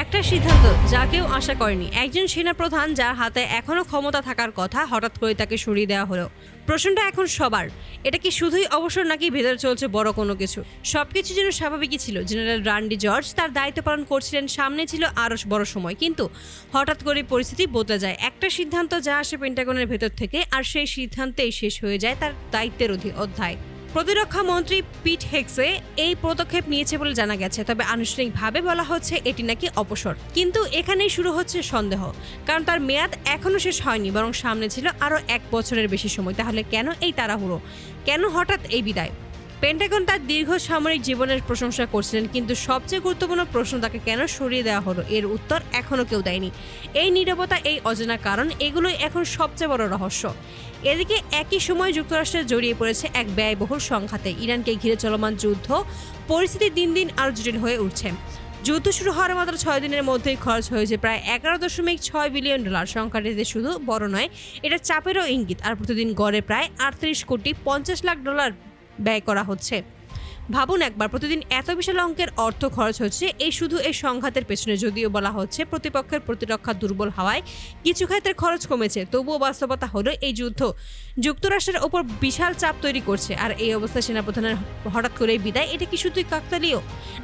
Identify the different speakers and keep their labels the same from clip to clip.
Speaker 1: একটা সিদ্ধান্ত যা কেউ আশা করেনি। একজন সেনাপ্রধান যার হাতে এখনো ক্ষমতা থাকার কথা, হঠাৎ করে তাকে সরিয়ে দেওয়া হলো। প্রশ্নটা এখন সবার, এটা কি শুধুই অবসর নাকি ভেতরে চলছে বড় কোনো কিছু? সবকিছু যেন স্বাভাবিকই ছিল। জেনারেল রান্ডি জর্জ তার দায়িত্ব পালন করছিলেন, সামনে ছিল আরও বড় সময়, কিন্তু হঠাৎ করে পরিস্থিতি বদলে যায়। একটা সিদ্ধান্ত যা আসে পেন্টাগনের ভেতর থেকে, আর সেই সিদ্ধান্তেই শেষ হয়ে যায় তার দায়িত্বের অধ্যায়। প্রতিরক্ষা মন্ত্রী পিট হেগসে এই পদক্ষেপ নিয়েছে বলে জানা গেছে, তবে আনুষ্ঠানিকভাবে বলা হচ্ছে এটি নাকি অবসর। কিন্তু এখানেই শুরু হচ্ছে সন্দেহ, কারণ তার মেয়াদ এখনো শেষ হয়নি, বরং সামনে ছিল আরও 1 বছরের বেশি সময়। তাহলে কেন এই তাড়াহুড়ো, কেন হঠাৎ এই বিদায়? পেন্টাগন তার দীর্ঘ সামরিক জীবনের প্রশংসা করছিলেন, কিন্তু সবচেয়ে গুরুত্বপূর্ণ প্রশ্ন, তাকে কেন সরিয়ে দেওয়া হলো, এর উত্তর এখনো কেউ দেয়নি। এই নীরবতা, এই অজানা কারণ, এগুলোই এখন সবচেয়ে বড় রহস্য। এদিকে একই সময় যুক্তরাষ্ট্রে জড়িয়ে পড়েছে এক ব্যয়বহুল সংঘাতে। ইরানকে ঘিরে চলমান যুদ্ধ পরিস্থিতি দিন দিন আরও জটিল হয়ে উঠছে। যুদ্ধ শুরু হওয়ার মাত্র 6 দিনের মধ্যেই খরচ হয়েছে প্রায় $11.6 বিলিয়ন। সংখ্যাটিতে শুধু বড় নয়, এটা চাপেরও ইঙ্গিত। আর প্রতিদিন গড়ে প্রায় 38,50,00,000 ব্যয় করা হচ্ছে। ভাবুন একবার, প্রতিদিন এত বিশাল অঙ্কের অর্থ খরচ হচ্ছে শুধু এই সংঘাতের পেছনে। যদিও বলা হচ্ছে প্রতিপক্ষের প্রতিরক্ষা দুর্বল হওয়ায় কিছু ক্ষেত্রে খরচ কমেছে, তবুও বাস্তবতা হলো এই যুদ্ধ যুক্তরাষ্ট্রের ওপর বিশাল চাপ তৈরি করছে। আর এই অবস্থায় সেনাপ্রধানের হঠাৎ করে বিদায়, এটা কি শুধুই কাকতালীয়,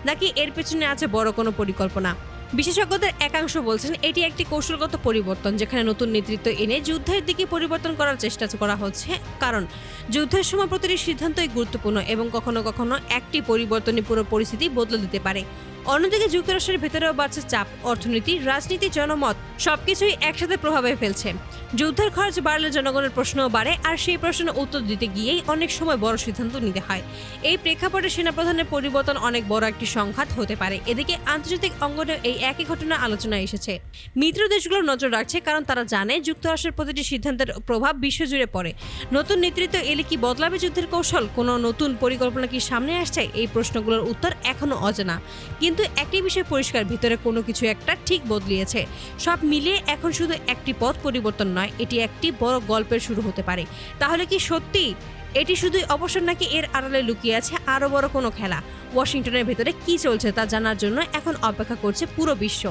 Speaker 1: নাকি এর পেছনে আছে বড় কোনো পরিকল্পনা? বিশেষজ্ঞদের একাংশ বলছেন এটি একটি কৌশলগত পরিবর্তন, যেখানে নতুন নেতৃত্ব এনে যুদ্ধের দিকে পরিবর্তন করার চেষ্টা করা হচ্ছে। কারণ যুদ্ধের সময় প্রতিটি সিদ্ধান্তই গুরুত্বপূর্ণ এবং কখনো কখনো একটি পরিবর্তনই পুরো পরিস্থিতি বদলে দিতে পারে। অন্যদিকে যুক্তরাষ্ট্রের ভেতরেও বাড়ছে চাপ, অর্থনীতি, রাজনীতি, জনমত সবকিছুই একসাথে প্রভাবে ফেলছে। যুদ্ধের খরচ বাড়লে জনগণের প্রশ্নও বাড়ে, আর সেই প্রশ্নের উত্তর দিতে গিয়েই অনেক সময় বড় সিদ্ধান্ত নিতে হয়। এই প্রেক্ষাপটে সেনাপ্রধানের পরিবর্তন অনেক বড় একটি সংঘাত হতে পারে। এদিকে আন্তর্জাতিক অঙ্গনেও এই একই ঘটনা আলোচনায় এসেছে। মিত্র দেশগুলো নজর রাখছে, কারণ তারা জানে যুক্তরাষ্ট্রের প্রতিটি সিদ্ধান্তের প্রভাব বিশ্বজুড়ে পড়ে। নতুন নেতৃত্ব এলে কি বদলাবে যুদ্ধের কৌশল? কোনো নতুন পরিকল্পনা কি সামনে আসছে? এই প্রশ্নগুলোর উত্তর এখনো অজানা। কিন্তু একটি বিষয় পরিষ্কার, ভিতরে কোনো কিছু একটা ঠিক বদলিয়েছে। সব মিলিয়ে এখন শুধু একটি পথ পরিবর্তন নয়, এটি একটি বড় গল্পের শুরু হতে পারে। তাহলে কি সত্যি এটি শুধুই অবসর, নাকি এর আড়ালে লুকিয়ে আছে আরও বড় কোনো খেলা? ওয়াশিংটনের ভেতরে কি চলছে তা জানার জন্য এখন অপেক্ষা করছে পুরো বিশ্ব।